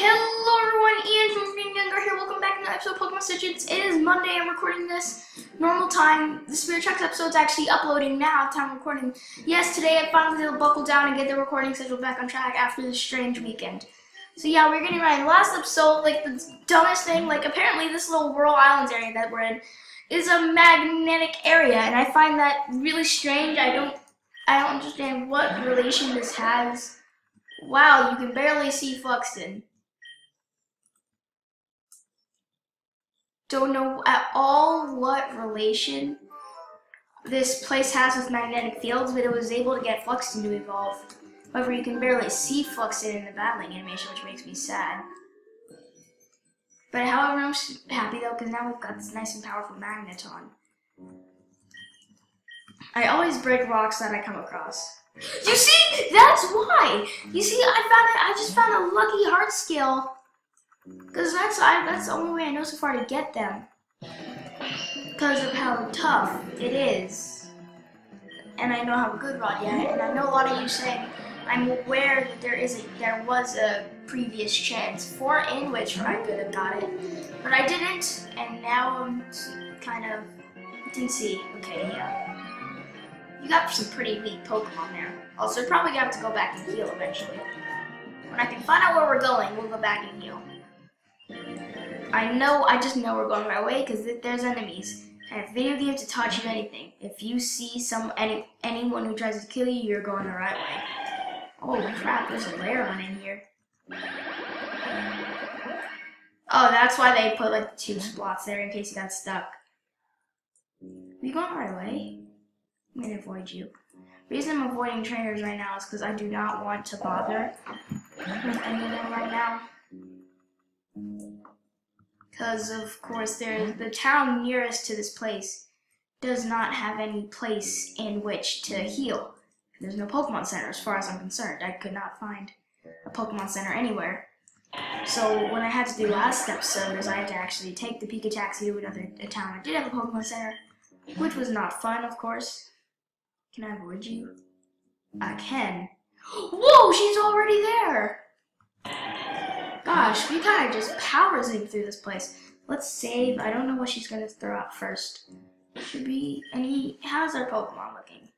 Hello everyone, Ian from Being Younger here. Welcome back to another episode of Pokemon Insurgence. It is Monday. I'm recording this normal time. The Spirit Tracks episode is actually uploading now at time of recording. Yes, today I finally able to buckle down and get the recording schedule back on track after this strange weekend. So yeah, we're getting right. Last episode, like the dumbest thing, like apparently this little Whirl Islands area that we're in is a magnetic area, and I find that really strange. I don't understand what relation this has. Wow, you can barely see Fluxton. Don't know at all what relation this place has with magnetic fields, but it was able to get Fluxton to evolve. However, you can barely see Fluxton in the battling animation, which makes me sad. But however, I'm happy though, because now we've got this nice and powerful Magneton. I always break rocks that I come across. You see? That's why! You see, I just found a lucky heart skill. Because that's the only way I know so far to get them. Because of how tough it is. And I know how good Rod yet, and I know a lot of you saying I'm aware that there was a previous chance in which I could have got it. But I didn't, and now I'm kind of didn't see. Okay, yeah. You got some pretty weak Pokemon there. Also, probably gonna have to go back and heal eventually. When I can find out where we're going, we'll go back and heal. I just know we're going the right way because there's enemies. And if video games to taught you anything, if you see anyone who tries to kill you, you're going the right way. Oh crap, there's a lair one in here. Oh, that's why they put like 2 spots there in case you got stuck. Are you going the right way? I'm gonna avoid you. The reason I'm avoiding trainers right now is because I do not want to bother with any of them right now. Because of course the town nearest to this place does not have any place in which to heal. There's no Pokemon Center as far as I'm concerned. I could not find a Pokemon Center anywhere. So what I had to do last episode is I had to actually take the Pika Taxi to a town that did have a Pokemon Center, which was not fun, of course. Can I avoid you? I can. Whoa, she's already there! Gosh, we gotta just power zoom through this place. Let's save. I don't know what she's gonna throw out first. Should be how's our Pokemon looking?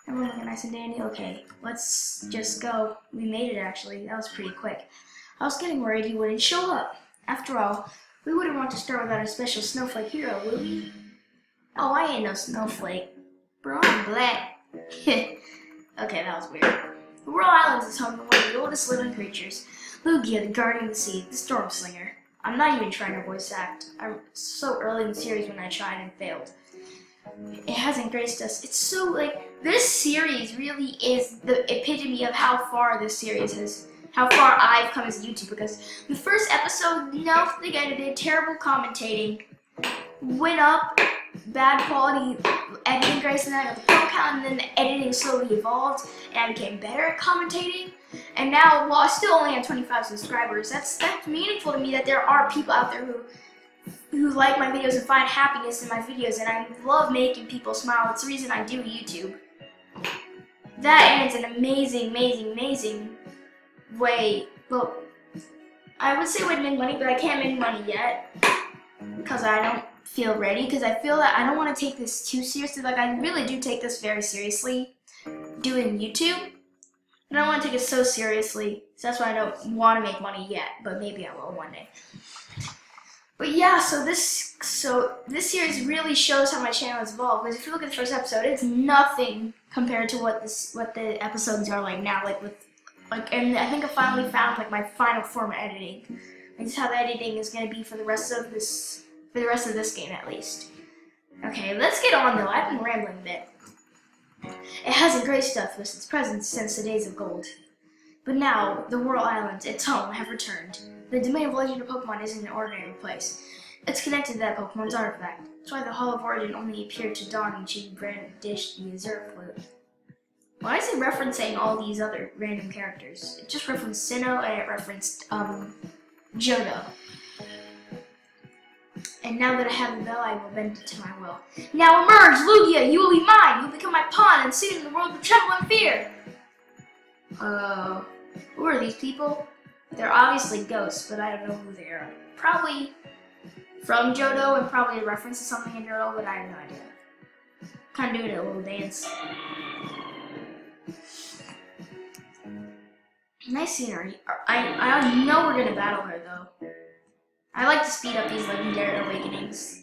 Everyone looking nice and dandy? Okay, let's just go. We made it actually. That was pretty quick. I was getting worried he wouldn't show up. After all, we wouldn't want to start without a special snowflake hero, would we? Oh, I ain't no snowflake. Bro, I'm black. Okay, that was weird. The Whirl Islands is home to one of the oldest living creatures. Lugia, the guardian of the sea, the storm slinger. I'm not even trying to voice act. I'm so early in the series when I tried and failed. It hasn't graced us. It's so like, this series really is the epitome of how far this series has, how far I've come as a YouTuber, because the first episode, nothing edited, terrible commentating, went up, bad quality editing grace, and then I got the pro count, and then the editing slowly evolved, and I became better at commentating. And now, while I still only have 25 subscribers, that's meaningful to me that there are people out there who like my videos and find happiness in my videos, and I love making people smile. It's the reason I do YouTube. That and it's an amazing, amazing, amazing way. Well, I would say way to make money, but I can't make money yet because I don't feel ready, because I feel that I don't want to take this too seriously. Like, I really do take this very seriously doing YouTube. I don't want to take it so seriously, so that's why I don't want to make money yet, but maybe I will one day. But yeah, so this series really shows how my channel has evolved, because if you look at the first episode, it's nothing compared to what the episodes are like now, and I think I finally found like my final form of editing. Like, this is how the editing is going to be for the rest of this game at least. Okay, let's get on though. I've been rambling a bit. It hasn't graced us with its presence since the days of gold. But now, the Whirl Islands, its home, have returned. The domain of legendary Pokemon isn't an ordinary place. It's connected to that Pokemon's artifact. That's why the Hall of Origin only appeared to Dawn when she brandished the Azure Flute. Why is it referencing all these other random characters? It just referenced Sinnoh, and it referenced, Johto. And now that I have the bell, I will bend it to my will. Now emerge, Lugia! You will be mine! You'll become my pawn, and soon the world will tremble in fear! Who are these people? They're obviously ghosts, but I don't know who they are. Probably from Johto and probably a reference to something in Johto, but I have no idea. Kind of doing a little dance. Nice scenery. I know we're gonna battle her though. I like to speed up these legendary awakenings.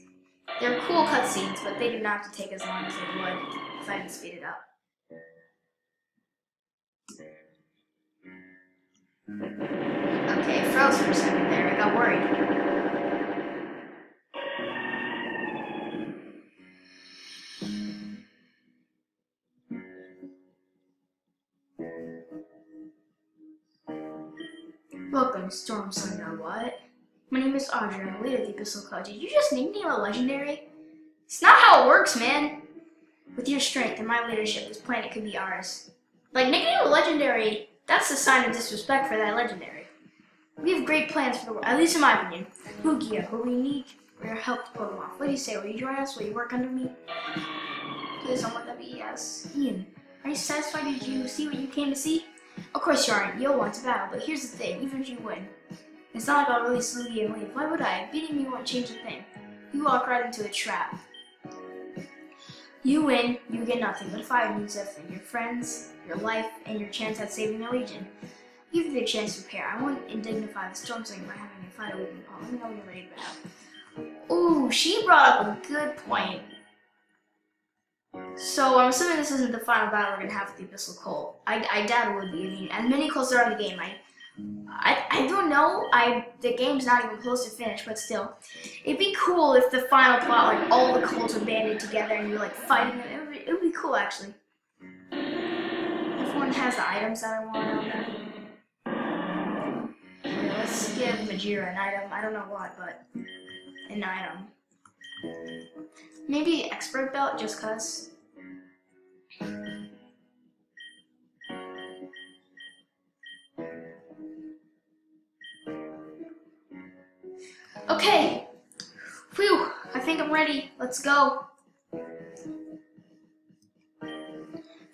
They're cool cutscenes, but they do not have to take as long as they would if I didn't speed it up. Okay, it froze for a second there. I got worried. Welcome, Storm Thunder. What? My name is Audrey. I'm the leader of the Abyssal Cloud. Did you just nickname a legendary? It's not how it works, man. With your strength and my leadership, this planet could be ours. Like, nickname a legendary, that's a sign of disrespect for that legendary. We have great plans for the world, at least in my opinion. Lugia, but we need your help to pull them off. What do you say? Will you join us? Will you work under me? Please don't let that be yes. Ian, are you satisfied? Did you see what you came to see? Of course you aren't. You'll want to battle, but here's the thing. Even if you win, it's not like I'll release Lugia and leave. Why would I? Beating me won't change a thing. You walk right into a trap. You win, you get nothing. But if I lose everything, your friends, your life, and your chance at saving the Legion. Give you the chance to prepare. I won't indignify the Storm Slinger by having a fight with me, Paul. Let me know when you're ready to battle. Ooh, she brought up a good point. So I'm assuming this isn't the final battle we're gonna have with the Abyssal Cult. I doubt it would be. I mean, as many cults there are in the game, I don't know. The game's not even close to finish, but still, it'd be cool if the final plot, like all the cults were banded together and you're like fighting them. It would be cool, actually. Everyone has the items that I want. Okay, let's give Majira an item. I don't know what, but an item. Maybe expert belt, just cause. Okay. Phew. I think I'm ready. Let's go.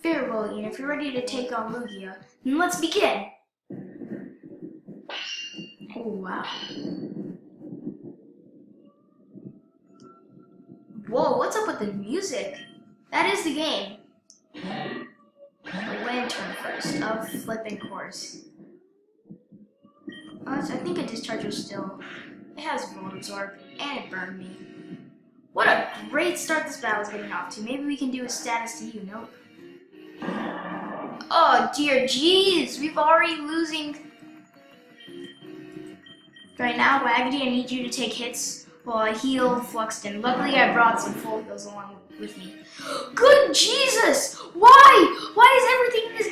Very well, Ian. If you're ready to take on Lugia, then let's begin. Oh, wow. Whoa, what's up with the music? That is the game. The lantern first of flipping course. I think a discharger still. It has Volt Absorb, and it burned me. What a great start this battle is getting off to. Maybe we can do a status to you. Nope. Oh dear, jeez, we've already losing. Right now, Waggedy, I need you to take hits while I heal Fluxton. Luckily, I brought some full heals along with me. Good Jesus! Why? Why is everything this...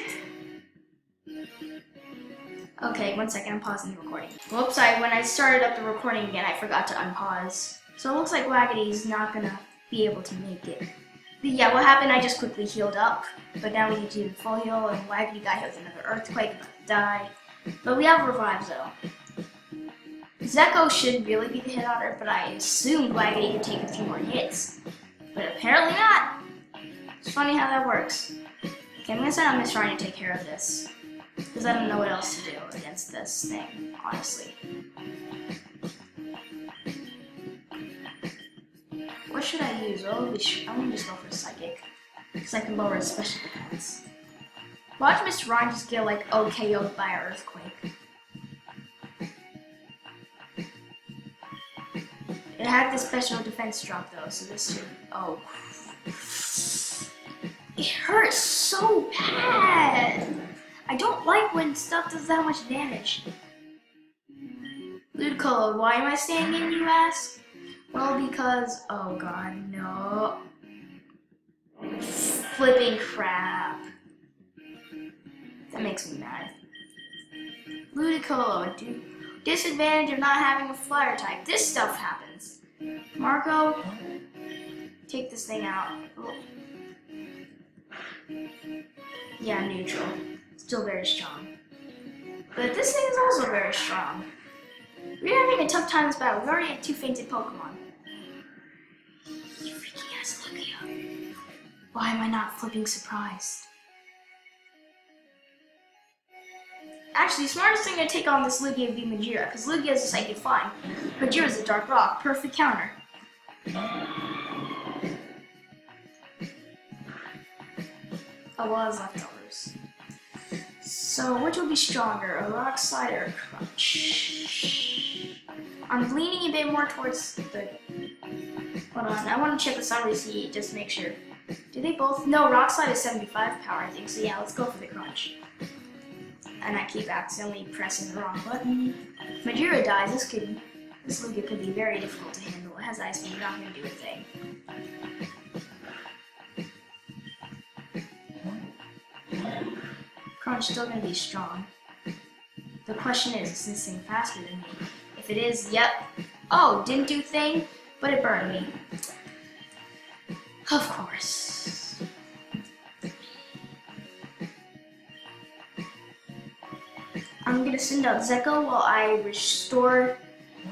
Okay, 1 second, I'm pausing the recording. Whoops, when I started up the recording again, I forgot to unpause. So it looks like Waggedy's not gonna be able to make it. But yeah, what happened, I just quickly healed up. But now we need to do the full heal, and Waggedy got hit with another earthquake, about to die. But we have revives though. Zeko should really be the hit on her, but I assumed Waggedy could take a few more hits. But apparently not. It's funny how that works. Okay, I'm gonna send out Miss Ryan to take care of this. Because I don't know what else to do against this thing, honestly. What should I use? Oh, I'm gonna just go for Psychic. Because I can lower its special defense. Watch Mr. Ryan just get like OKO'd by an earthquake. It had the special defense drop though, so this should. Oh. It hurts so bad! I don't like when stuff does that much damage. Ludicolo, why am I staying in, you ask? Well, because... Oh god, no. Flipping crap. That makes me mad. Ludicolo, disadvantage of not having a flyer type. This stuff happens. Marco, take this thing out. Oh. Yeah, neutral. Still very strong. But this thing is also very strong. We're having a tough time in this battle. We already have 2 fainted Pokemon. You freaking ass Lugia. Why am I not flipping surprised? Actually, the smartest thing to take on this Lugia would be Majira, because Lugia is a psychic flying. Majira is a dark rock. Perfect counter. Oh, well, as leftovers. So, which will be stronger, a rock slide or a crunch? I'm leaning a bit more towards the... Hold on, I want to check the summary see, just to make sure. Do they both? No, rock slide is 75 power, I think. So yeah, let's go for the crunch. And I keep accidentally pressing the wrong button. If Majira dies, this Lugia could be very difficult to handle. It has ice beam, not going to do a thing. Crunch still going to be strong. The question is this thing faster than me? If it is, yep. Oh, didn't do thing, but it burned me. Of course. I'm gonna send out Zeko while I restore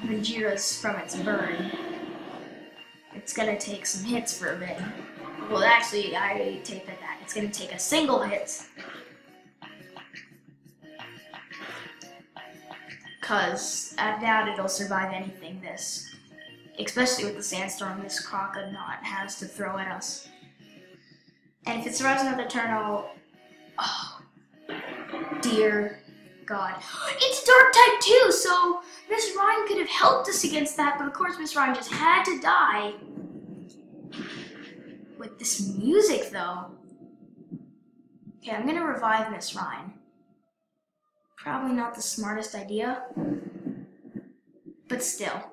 Majira's from its burn. It's gonna take some hits for a bit. Well, actually, I take that back. It's gonna take a single hit. Because I doubt it'll survive anything this. Especially with the sandstorm this Crocodaunt has to throw at us. And if it survives another turn, I'll... Oh, dear God. It's Dark type too, so Miss Rhyme could have helped us against that, but of course Miss Rhyme just had to die. With this music, though. Okay, I'm gonna revive Miss Rhyme. Probably not the smartest idea, but still.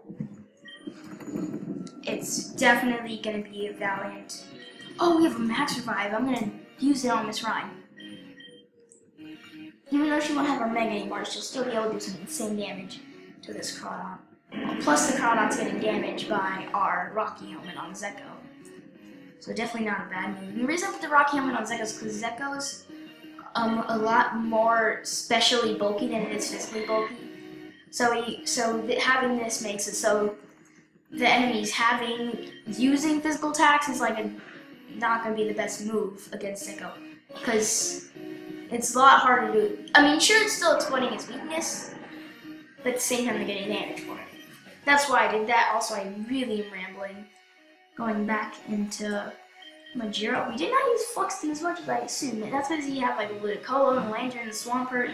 It's definitely gonna be a valiant. Oh, we have a max revive. I'm gonna use it on Miss Rhyme. Even though she won't have her Mega anymore, she'll still be able to do some insane damage to this Crawdaunt. Plus, the Crawdaunt's getting damaged by our Rocky Helmet on Zeko. So definitely not a bad move. And the reason I put the Rocky Helmet on Zeko is because Zeko's a lot more specially bulky than it is physically bulky. So having this makes it so the enemies using physical attacks is like not going to be the best move against Zeko. Because it's a lot harder to... I mean, sure, it's still exploiting its weakness, but at the same time, they're getting damage for it. That's why I did that. Also, I really am rambling. Going back into Majiro. We did not use Fluxton as much as I assumed. That's because you have like a Ludicolo and Lantern and Swampert.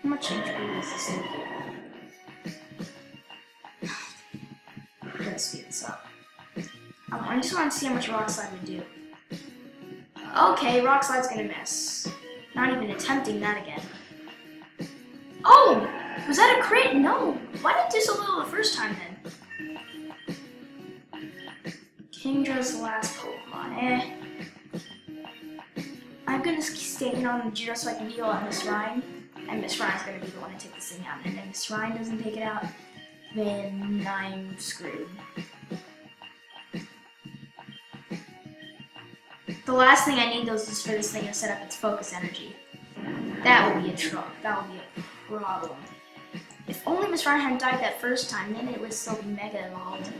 How much HP is this thing? I'm gonna speed this up. I just want to see how much Rock Slide would do. Okay, Rock Slide's gonna miss. Not even attempting that again. Oh! Was that a crit? No! Why did it do so little the first time then? Kingdra's the last Pokemon. I'm gonna stay in on Majiro so I can heal on Miss Rhyme. And Miss Rhyme's gonna be the one to take this thing out. And if Miss Rhyme doesn't take it out, then I'm screwed. The last thing I need those is for this thing to set up its focus energy. That would be a trouble. That would be a problem. If only Miss Rhyme hadn't died that first time, then it would still be Mega evolved.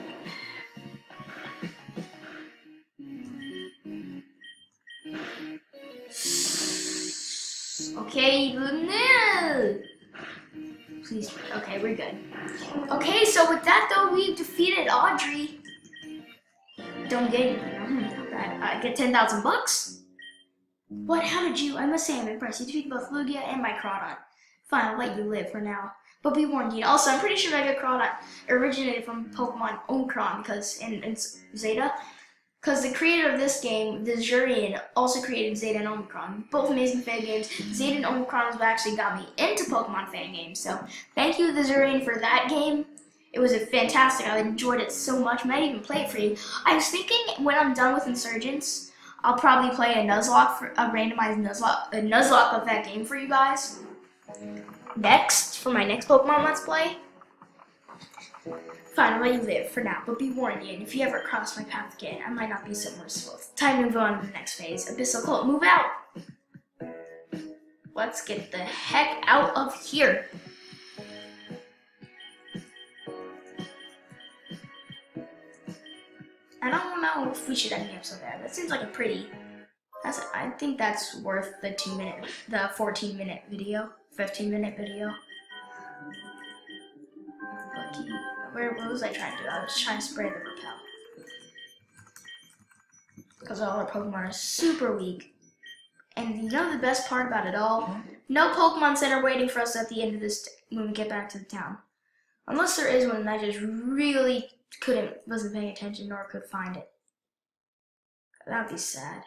Okay, no! Please, okay, we're good. Okay, so with that though, we defeated Audrey. Don't get it, not bad. I get 10,000 bucks? What? How did you? I must say I'm impressed. You defeated both Lugia and my Crawdaunt. Fine, I'll let you live for now. But be warned, Dean. Also, I'm pretty sure Mega Crawdaunt originated from Pokemon Omicron because in Zeta. Because the creator of this game, the Zurian, also created Zeta and Omicron. Both amazing fan games. Zeta and Omicron is what actually got me into Pokemon fan games. So thank you, the Zurian, for that game. It was fantastic. I enjoyed it so much. I might even play it for you. I was thinking when I'm done with Insurgence, I'll probably play a Nuzlocke, a randomized Nuzlocke of that game for you guys. Next, for my next Pokemon Let's Play. Fine, I'll let you live for now, but be warned, Ian, if you ever cross my path again, I might not be so merciful. Time to move on to the next phase. Abyssal Cult, move out! Let's get the heck out of here! I don't know if we should end the episode there. That seems like a pretty I think that's worth the 14-minute video, 15-minute video. Lucky. What was I trying to do? I was trying to spray the repel. Because all our Pokemon are super weak. And you know the best part about it all? No Pokemon Center waiting for us at the end of this when we get back to the town. Unless there is one and I just really wasn't paying attention nor could find it. That'd be sad.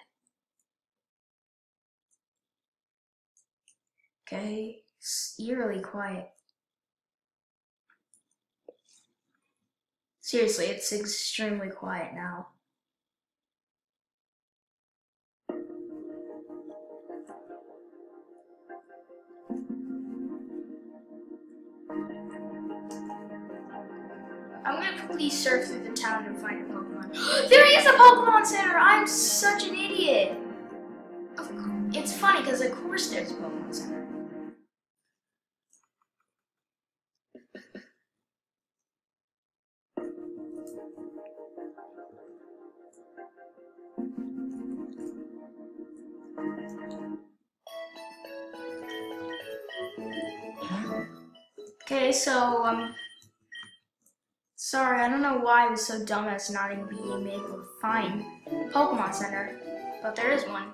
Okay, it's eerily quiet. Seriously, it's extremely quiet now. I'm gonna quickly surf through the town and find a Pokemon. There is a Pokemon Center! I'm such an idiot! It's funny because of course there's a Pokemon Center. Okay, so, sorry, I don't know why I was so dumb as not even being able to find the Pokemon Center, but there is one.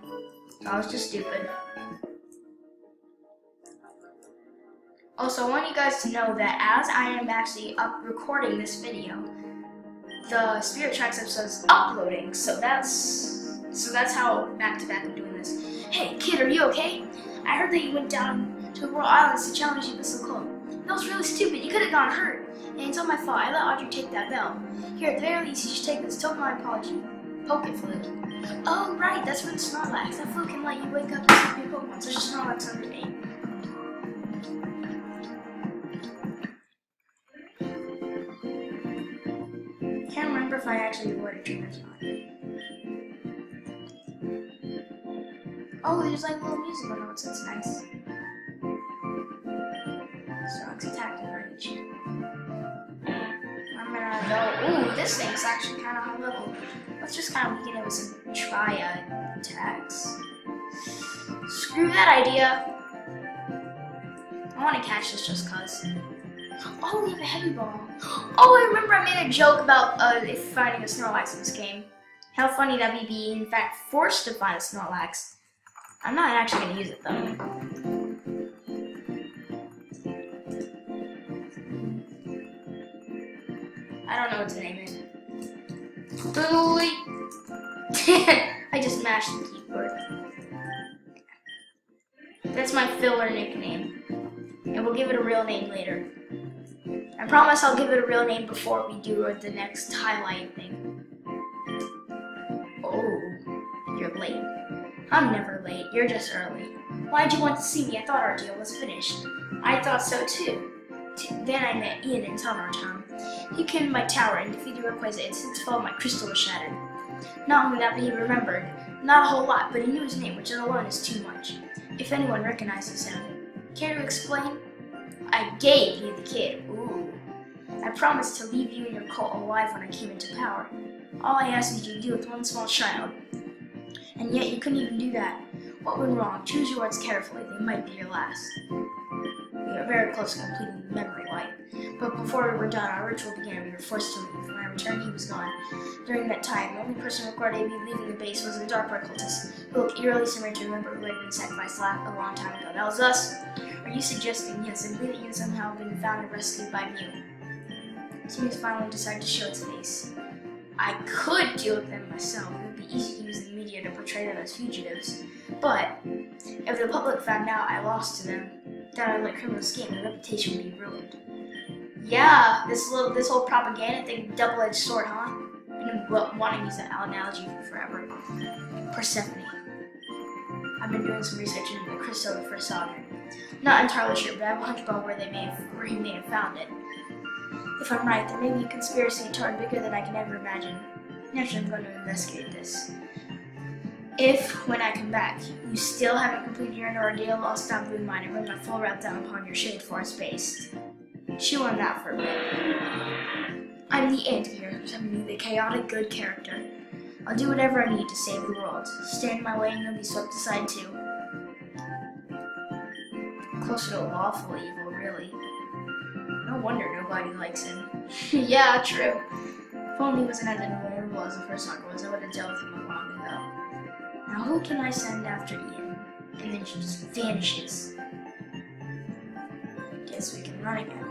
I was just stupid. Also, I want you guys to know that as I am actually recording this video, the Spirit Tracks episode is uploading, so that's how back-to-back I'm doing this. Hey, kid, are you okay? I heard that you went down to the World Islands to challenge the Abyssal Club. That was really stupid. You could have gotten hurt. And it's all my fault. I let Audrey take that bell. Here, at the very least, you should take this token of apology. Poke Fluke. Oh, right. That's for the Snorlax. That Fluke can let you wake up and sleep your Pokemon, such as Snorlax under 8. Can't remember if I actually avoided trainers or not. Oh, there's like little musical notes. That's nice. Snorlax attacked and rage. I'm gonna go. Ooh, this thing's actually kind of high level. Let's just kind of weaken it with some triad attacks. Screw that idea. I want to catch this just cause. Oh, we have a heavy ball. Oh, I remember I made a joke about finding a Snorlax in this game. How funny that would be in fact forced to find a Snorlax. I'm not actually gonna use it though. I don't know what to name it. Boy. I just mashed the keyboard. That's my filler nickname. And we'll give it a real name later. I promise I'll give it a real name before we do the next highlight thing. Oh, you're late. I'm never late, you're just early. Why'd you want to see me? I thought our deal was finished. I thought so too. Then I met Ian in Sonata Town. He came to my tower and defeated Rayquaza, and since fall my crystal was shattered. Not only that, but he remembered. Not a whole lot, but he knew his name, which alone is too much. If anyone recognizes him. Care to explain? I gave you the kid. Ooh. I promised to leave you and your cult alive when I came into power. All I asked you to do with one small child. And yet you couldn't even do that. What went wrong? Choose your words carefully. They might be your last. We were very close to completing the memory wipe. But before we were done, our ritual began. We were forced to leave. When I returned, he was gone. During that time, the only person recorded to be leaving the base was the Dark Red cultist, who looked eerily similar to remember who had been sacrificed a long time ago. That was us. Are you suggesting, yes, I believe that you somehow have been found and rescued by Mew? So Mew's finally decided to show its face. I could deal with them myself. It would be easy to use the media to portray them as fugitives. But if the public found out I lost to them, that I let criminals escape, my reputation would be ruined. Yeah, this whole propaganda thing, double-edged sword, huh? I've been wanting to use that analogy for forever. Persephone. I've been doing some research into the crystal of the first sovereign. Not entirely sure, but I have a hunch about where he may have found it. If I'm right, there may be a conspiracy entirely bigger than I can ever imagine. Naturally, I'm going to investigate this. If, when I come back, you still haven't completed your ordeal, I'll stop doing mine and bring my full route down upon your shade forest base. Chew on that for a bit. I'm the anti-hero, who's having the chaotic good character. I'll do whatever I need to save the world. Stand in my way and you'll be swept aside too. Closer to lawful evil, really. No wonder nobody likes him. Yeah, true. If only he wasn't as unavailable as the first one was, I would have dealt with him long ago. Now who can I send after Ian? And then she just vanishes. Guess we can run again.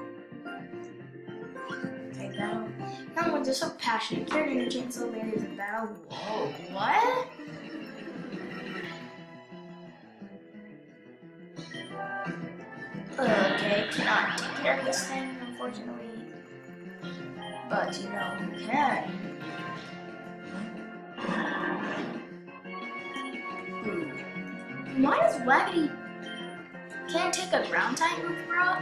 Okay, battle. Now when they're so passionate, carried in a chainsaw barriers in battle. Whoa, what? Okay, cannot take care of this thing, unfortunately. But you know who can. Why does Waggity can't take a ground type move, bro?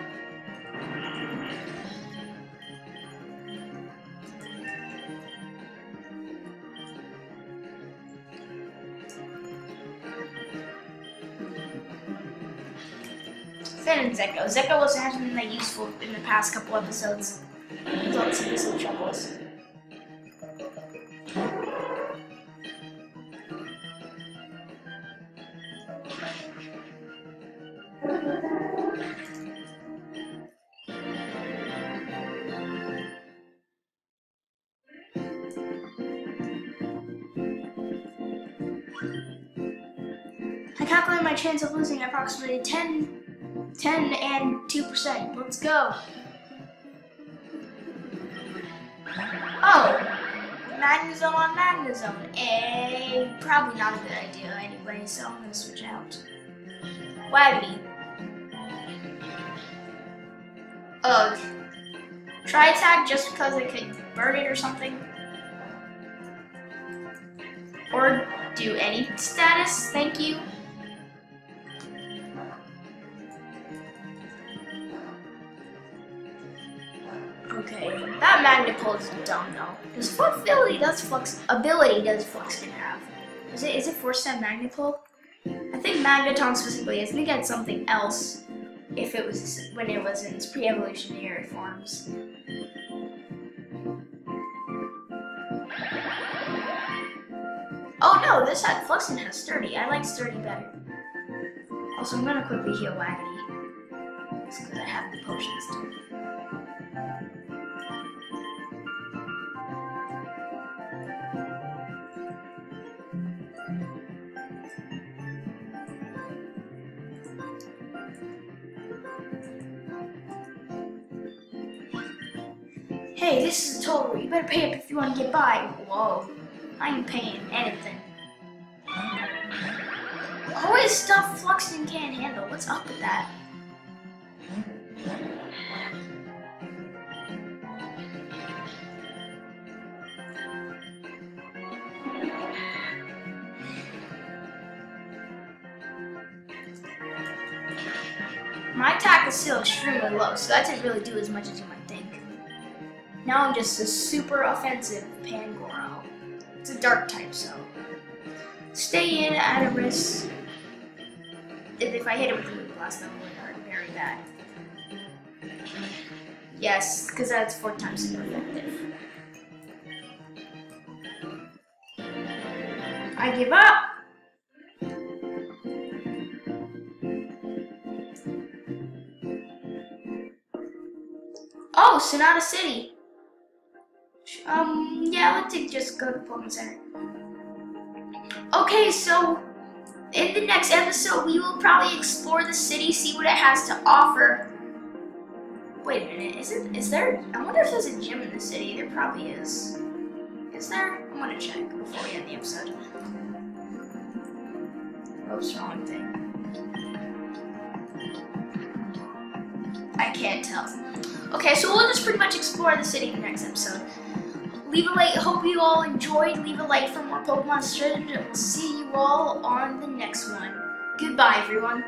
Finn and Zecco. Zecco hasn't been that useful in the past couple episodes. With all its Abyssal troubles. I calculate my chance of losing at approximately 10 and 2%. Let's go. Oh, Magnezone on Magnezone. Probably not a good idea anyway, so I'm gonna switch out. Waggity. Ugh. Try attack just because I could burn it or something. Or do any status, thank you. Okay, that Magnet-Pull is dumb though. His ability does Flux have. Is it forced to have Magnet-Pull? I think Magneton specifically. I think it had something else. If it was when it was in its pre-evolutionary forms. Oh no, this had Flux and has Sturdy. I like Sturdy better. Also, I'm gonna quickly heal Waggity. Just because I have the potions too. Hey, this is a total. You better pay up if you want to get by. Whoa. I ain't paying anything. Always stuff Fluxton can't handle. What's up with that? My attack is still extremely low, so that didn't really do as much as you might think. Now I'm just a super offensive Pangoro. It's a dark type, so stay in at a risk. If I hit it with the Moon Blast, that would hurt very bad. Yes, because that's 4 times super effective. I give up. Oh, Sonata City. Yeah, let's just go to the Pokemon Center. Okay, so in the next episode, we will probably explore the city, see what it has to offer. Wait a minute, is there, I wonder if there's a gym in the city. There probably is. Is there? I'm gonna check before we end the episode. Oops, wrong thing. I can't tell. Okay, so we'll just pretty much explore the city in the next episode. Leave a like, hope you all enjoyed. Leave a like for more Pokemon Insurgence, and we'll see you all on the next one. Goodbye, everyone.